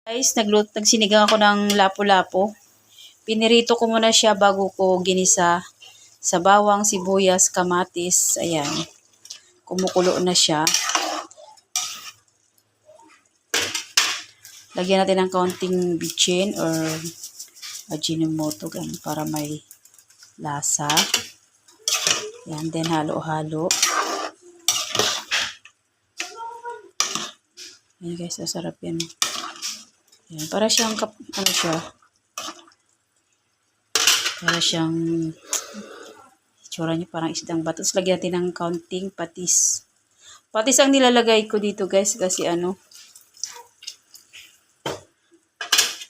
Guys, nagsinigang ako ng lapu-lapu. Pinirito ko muna siya bago ko ginisa sa bawang, sibuyas, kamatis. Ayan. Kumukulo na siya. Lagyan natin ng kaunting bitchin or ajinomoto para may lasa. Ayan, then halo-halo. Ayan guys, masarap yan. Ayan, para siyang itsura niya parang isdang bato. Tapos lagyan natin ng kaunting patis. Patis ang nilalagay ko dito guys kasi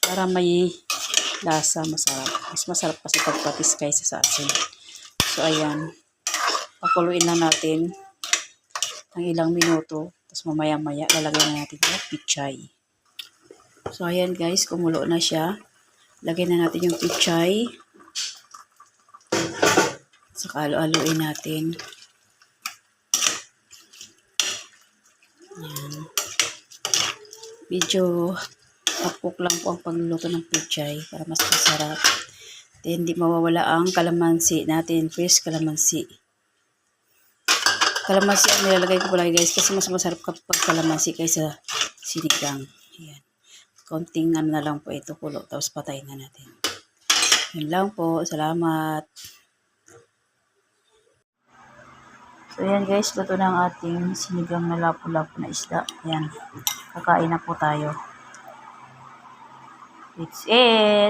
para may lasa, masarap. Mas masarap kasi pag patis kaysa sa asin. So ayan, pakuluin lang natin ng ilang minuto. Tapos mamaya-maya lalagyan na natin yung pichay. So ayan guys, kumulo na siya. Lagyan na natin yung pichay. Saka alo-aloin natin. Ayan. Medyo tapok lang po ang pagluluto ng pichay para mas masarap. Then, hindi mawawala ang kalamansi natin. Fresh kalamansi. Kalamansi ang nilalagay ko palagi guys kasi mas masarap kapag kalamansi kaysa sinigang. Ayan. Konting na lang po ito kulo. Tapos patayin na natin. Yan lang po. Salamat. So ayan guys, luto na ang ating sinigang na lapu-lapu na isda. Ayan. Kakain na po tayo. It's it.